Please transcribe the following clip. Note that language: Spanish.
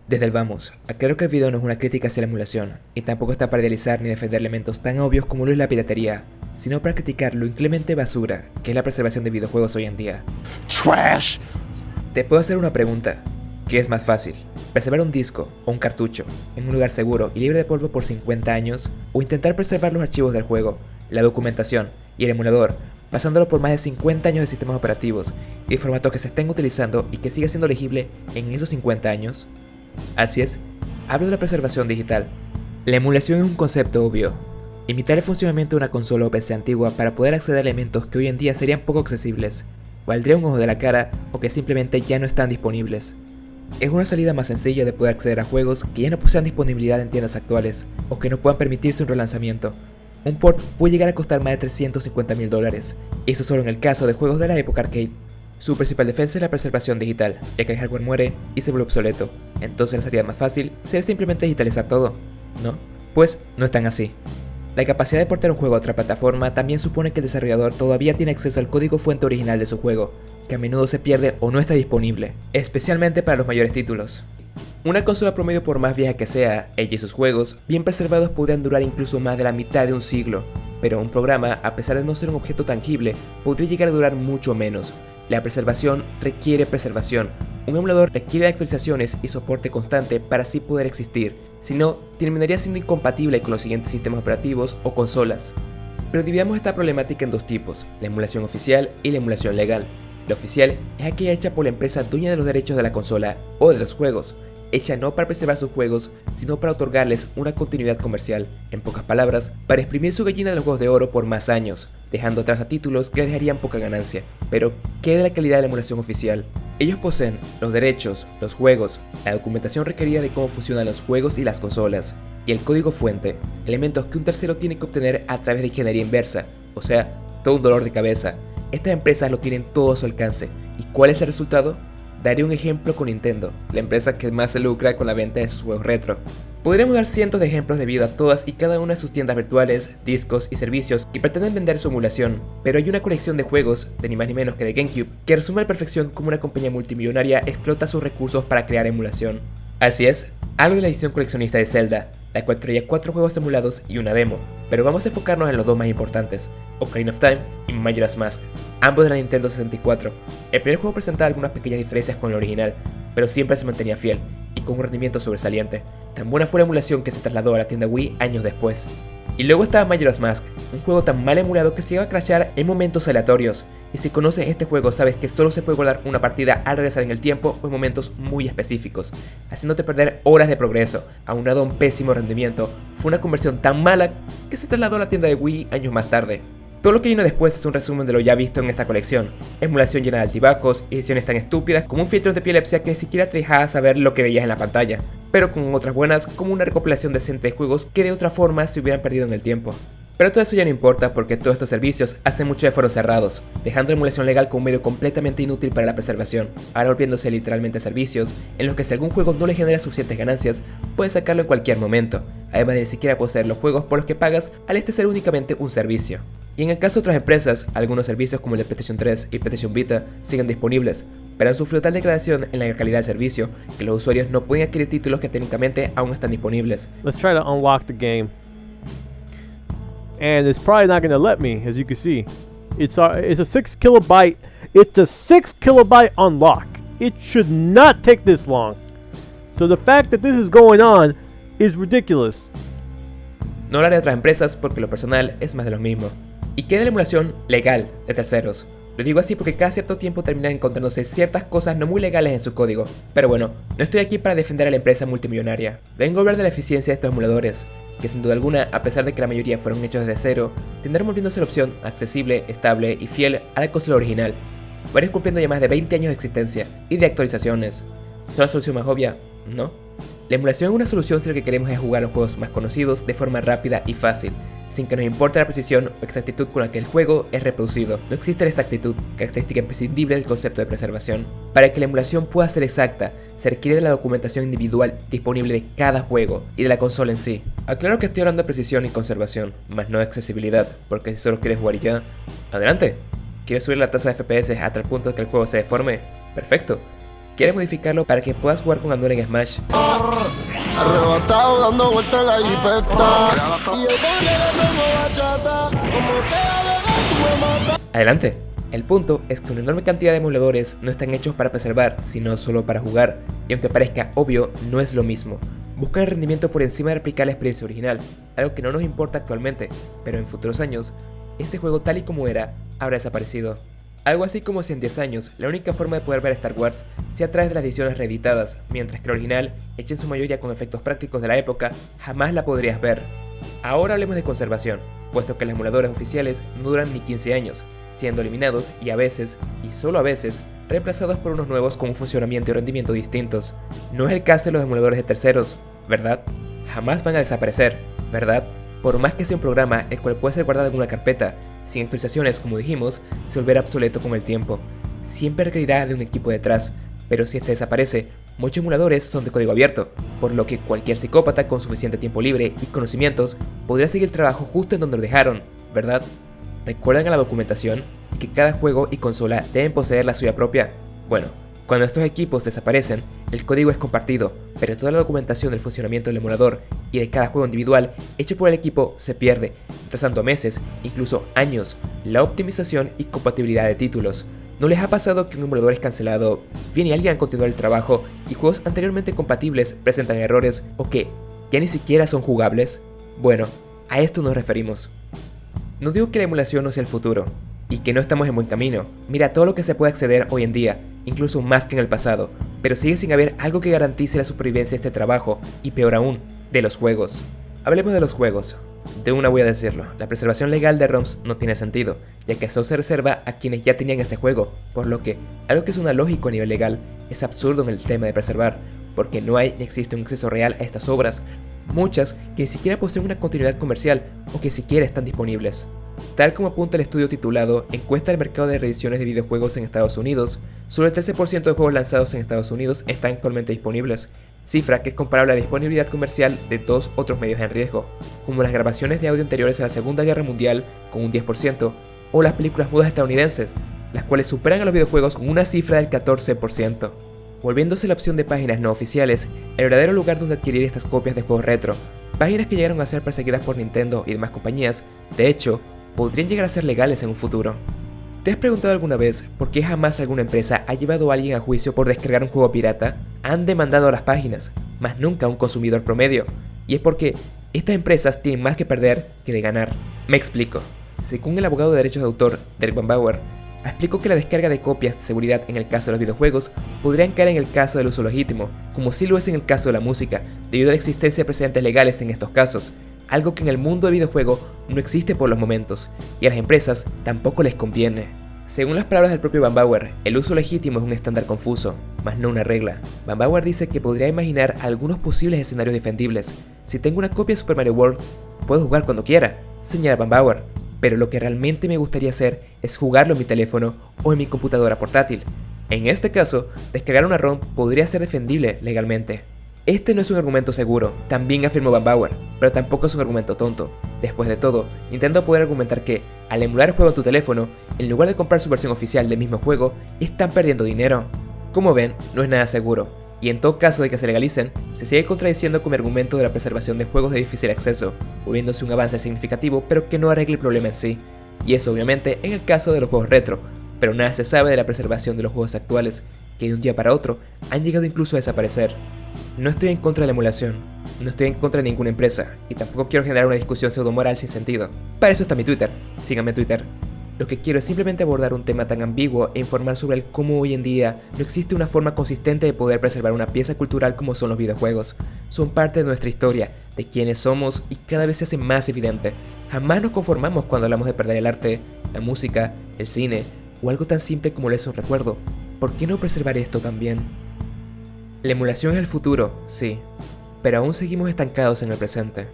Desde el vamos, aclaro que el video no es una crítica hacia la emulación, y tampoco está para idealizar ni defender elementos tan obvios como lo es la piratería, sino para criticar lo inclemente basura que es la preservación de videojuegos hoy en día. Trash! Te puedo hacer una pregunta. ¿Qué es más fácil? ¿Preservar un disco o un cartucho en un lugar seguro y libre de polvo por 50 años? ¿O intentar preservar los archivos del juego, la documentación y el emulador, pasándolo por más de 50 años de sistemas operativos y formatos que se estén utilizando y que siga siendo legible en esos 50 años? Así es, hablo de la preservación digital. La emulación es un concepto obvio. Imitar el funcionamiento de una consola o PC antigua para poder acceder a elementos que hoy en día serían poco accesibles, valdría un ojo de la cara o que simplemente ya no están disponibles. Es una salida más sencilla de poder acceder a juegos que ya no posean disponibilidad en tiendas actuales o que no puedan permitirse un relanzamiento. Un port puede llegar a costar más de $350.000, eso solo en el caso de juegos de la época arcade. Su principal defensa es la preservación digital, ya que el hardware muere y se vuelve obsoleto, entonces la salida más fácil sería simplemente digitalizar todo, ¿no? Pues no es tan así. La capacidad de portar un juego a otra plataforma también supone que el desarrollador todavía tiene acceso al código fuente original de su juego, que a menudo se pierde o no está disponible, especialmente para los mayores títulos. Una consola promedio, por más vieja que sea, ella y sus juegos, bien preservados podrían durar incluso más de la mitad de un siglo, pero un programa, a pesar de no ser un objeto tangible, podría llegar a durar mucho menos. La preservación requiere preservación. Un emulador requiere actualizaciones y soporte constante para así poder existir, si no, terminaría siendo incompatible con los siguientes sistemas operativos o consolas. Pero dividamos esta problemática en dos tipos, la emulación oficial y la emulación legal. La oficial es aquella hecha por la empresa dueña de los derechos de la consola o de los juegos, hecha no para preservar sus juegos, sino para otorgarles una continuidad comercial, en pocas palabras, para exprimir su gallina de los huevos de oro por más años, dejando atrás a títulos que les dejarían poca ganancia. Pero, ¿qué de la calidad de la emulación oficial? Ellos poseen los derechos, los juegos, la documentación requerida de cómo funcionan los juegos y las consolas, y el código fuente, elementos que un tercero tiene que obtener a través de ingeniería inversa, o sea, todo un dolor de cabeza. Estas empresas lo tienen todo a su alcance, ¿y cuál es el resultado? Daré un ejemplo con Nintendo, la empresa que más se lucra con la venta de sus juegos retro. Podríamos dar cientos de ejemplos debido a todas y cada una de sus tiendas virtuales, discos y servicios que pretenden vender su emulación, pero hay una colección de juegos, de ni más ni menos que de GameCube, que resume a la perfección cómo una compañía multimillonaria explota sus recursos para crear emulación. Así es, hablo de la edición coleccionista de Zelda, la cual traía 4 juegos emulados y una demo, pero vamos a enfocarnos en los dos más importantes, Ocarina of Time y Majora's Mask, ambos de la Nintendo 64. El primer juego presentaba algunas pequeñas diferencias con el original, pero siempre se mantenía fiel, y con un rendimiento sobresaliente. Tan buena fue la emulación que se trasladó a la tienda Wii años después. Y luego estaba Majora's Mask, un juego tan mal emulado que se iba a crashear en momentos aleatorios, y si conoces este juego sabes que solo se puede guardar una partida al regresar en el tiempo o en momentos muy específicos, haciéndote perder horas de progreso, aunado a un pésimo rendimiento. Fue una conversión tan mala que se trasladó a la tienda de Wii años más tarde. Todo lo que vino después es un resumen de lo ya visto en esta colección, emulación llena de altibajos, ediciones tan estúpidas como un filtro de epilepsia que ni siquiera te dejaba saber lo que veías en la pantalla, pero con otras buenas como una recopilación decente de juegos que de otra forma se hubieran perdido en el tiempo. Pero todo eso ya no importa porque todos estos servicios hacen mucho de foros cerrados, dejando la emulación legal como un medio completamente inútil para la preservación, ahora volviéndose literalmente servicios en los que si algún juego no le genera suficientes ganancias, puedes sacarlo en cualquier momento, además de ni siquiera poseer los juegos por los que pagas al este ser únicamente un servicio. Y en el caso de otras empresas, algunos servicios como el de PlayStation 3 y PlayStation Vita siguen disponibles, pero han sufrido tal degradación en la calidad del servicio que los usuarios no pueden adquirir títulos que técnicamente aún están disponibles. Let's try to unlock the game. And it's probably not going to let me, as you can see. It's a 6 kilobyte. It's a 6 kilobyte unlock. It should not take this long. So the fact that this is going on is ridiculous. No hablaré de otras empresas porque lo personal es más de lo mismo. ¿Y qué de la emulación legal de terceros? Lo digo así porque cada cierto tiempo terminan encontrándose ciertas cosas no muy legales en su código. Pero bueno, no estoy aquí para defender a la empresa multimillonaria. Vengo a hablar de la eficiencia de estos emuladores, que sin duda alguna, a pesar de que la mayoría fueron hechos desde cero, tendrán volviéndose la opción accesible, estable y fiel a la consola original, varios cumpliendo ya más de 20 años de existencia y de actualizaciones. ¿Es la solución más obvia? No. La emulación es una solución si lo que queremos es jugar los juegos más conocidos de forma rápida y fácil, sin que nos importe la precisión o exactitud con la que el juego es reproducido. No existe la exactitud, característica imprescindible del concepto de preservación. Para que la emulación pueda ser exacta, se requiere de la documentación individual disponible de cada juego y de la consola en sí. Aclaro que estoy hablando de precisión y conservación, más no de accesibilidad, porque si solo quieres jugar y ya, adelante. ¿Quieres subir la tasa de FPS hasta el punto de que el juego se deforme? Perfecto. ¿Quieres modificarlo para que puedas jugar con Andor en Smash? Arrebatado dando vueltas en la jipeta. Y el pobre le tengo bachata. Como sea, bebé, tú me matas. Adelante. El punto es que una enorme cantidad de emuladores no están hechos para preservar, sino solo para jugar, y aunque parezca obvio, no es lo mismo. Buscan el rendimiento por encima de replicar la experiencia original, algo que no nos importa actualmente, pero en futuros años, este juego tal y como era, habrá desaparecido. Algo así como si en 10 años la única forma de poder ver Star Wars sea a través de las ediciones reeditadas, mientras que la original, hecha en su mayoría con efectos prácticos de la época, jamás la podrías ver. Ahora hablemos de conservación, puesto que los emuladores oficiales no duran ni 15 años, siendo eliminados y a veces, y solo a veces, reemplazados por unos nuevos con un funcionamiento y rendimiento distintos. No es el caso de los emuladores de terceros, ¿verdad? Jamás van a desaparecer, ¿verdad? Por más que sea un programa el cual puede ser guardado en una carpeta, sin actualizaciones como dijimos, se volverá obsoleto con el tiempo. Siempre requerirá de un equipo detrás, pero si este desaparece, muchos emuladores son de código abierto, por lo que cualquier psicópata con suficiente tiempo libre y conocimientos podrá seguir el trabajo justo en donde lo dejaron, ¿verdad? ¿Recuerdan a la documentación y que cada juego y consola deben poseer la suya propia? Bueno, cuando estos equipos desaparecen, el código es compartido, pero toda la documentación del funcionamiento del emulador y de cada juego individual hecho por el equipo se pierde, retrasando meses, incluso años, la optimización y compatibilidad de títulos. ¿No les ha pasado que un emulador es cancelado, viene alguien a continuar el trabajo y juegos anteriormente compatibles presentan errores o que ya ni siquiera son jugables? Bueno, a esto nos referimos. No digo que la emulación no sea el futuro, y que no estamos en buen camino. Mira todo lo que se puede acceder hoy en día, incluso más que en el pasado, pero sigue sin haber algo que garantice la supervivencia de este trabajo, y peor aún, de los juegos. Hablemos de los juegos. De una voy a decirlo, la preservación legal de ROMs no tiene sentido, ya que solo se reserva a quienes ya tenían este juego, por lo que, algo que suena lógico a nivel legal, es absurdo en el tema de preservar, porque no hay ni existe un acceso real a estas obras, muchas que ni siquiera poseen una continuidad comercial o que siquiera están disponibles. Tal como apunta el estudio titulado Encuesta del mercado de reediciones de videojuegos en Estados Unidos, solo el 13% de juegos lanzados en Estados Unidos están actualmente disponibles, cifra que es comparable a la disponibilidad comercial de dos otros medios en riesgo, como las grabaciones de audio anteriores a la Segunda Guerra Mundial con un 10%, o las películas mudas estadounidenses, las cuales superan a los videojuegos con una cifra del 14%. Volviéndose la opción de páginas no oficiales, el verdadero lugar donde adquirir estas copias de juegos retro, páginas que llegaron a ser perseguidas por Nintendo y demás compañías, de hecho, podrían llegar a ser legales en un futuro. ¿Te has preguntado alguna vez por qué jamás alguna empresa ha llevado a alguien a juicio por descargar un juego pirata? Han demandado a las páginas, mas nunca a un consumidor promedio, y es porque estas empresas tienen más que perder que de ganar. Me explico. Según el abogado de derechos de autor, Derek Van Bauer, explicó que la descarga de copias de seguridad en el caso de los videojuegos podrían caer en el caso del uso legítimo, como sí lo es en el caso de la música, debido a la existencia de precedentes legales en estos casos, algo que en el mundo del videojuego no existe por los momentos, y a las empresas tampoco les conviene. Según las palabras del propio Van Bauer, el uso legítimo es un estándar confuso, mas no una regla. Van Bauer dice que podría imaginar algunos posibles escenarios defendibles. Si tengo una copia de Super Mario World, puedo jugar cuando quiera, señala Van Bauer, pero lo que realmente me gustaría hacer es jugarlo en mi teléfono o en mi computadora portátil. En este caso, descargar una ROM podría ser defendible legalmente. Este no es un argumento seguro, también afirmó Van Bauer, pero tampoco es un argumento tonto. Después de todo, Nintendo puede argumentar que, al emular el juego en tu teléfono, en lugar de comprar su versión oficial del mismo juego, están perdiendo dinero. Como ven, no es nada seguro, y en todo caso de que se legalicen, se sigue contradiciendo con mi argumento de la preservación de juegos de difícil acceso, volviéndose un avance significativo pero que no arregle el problema en sí. Y eso obviamente en el caso de los juegos retro, pero nada se sabe de la preservación de los juegos actuales, que de un día para otro han llegado incluso a desaparecer. No estoy en contra de la emulación, no estoy en contra de ninguna empresa, y tampoco quiero generar una discusión pseudomoral sin sentido. Para eso está mi Twitter, síganme en Twitter. Lo que quiero es simplemente abordar un tema tan ambiguo e informar sobre el cómo hoy en día no existe una forma consistente de poder preservar una pieza cultural como son los videojuegos. Son parte de nuestra historia, de quiénes somos y cada vez se hace más evidente. Jamás nos conformamos cuando hablamos de perder el arte, la música, el cine o algo tan simple como lo es un recuerdo. ¿Por qué no preservar esto también? La emulación es el futuro, sí, pero aún seguimos estancados en el presente.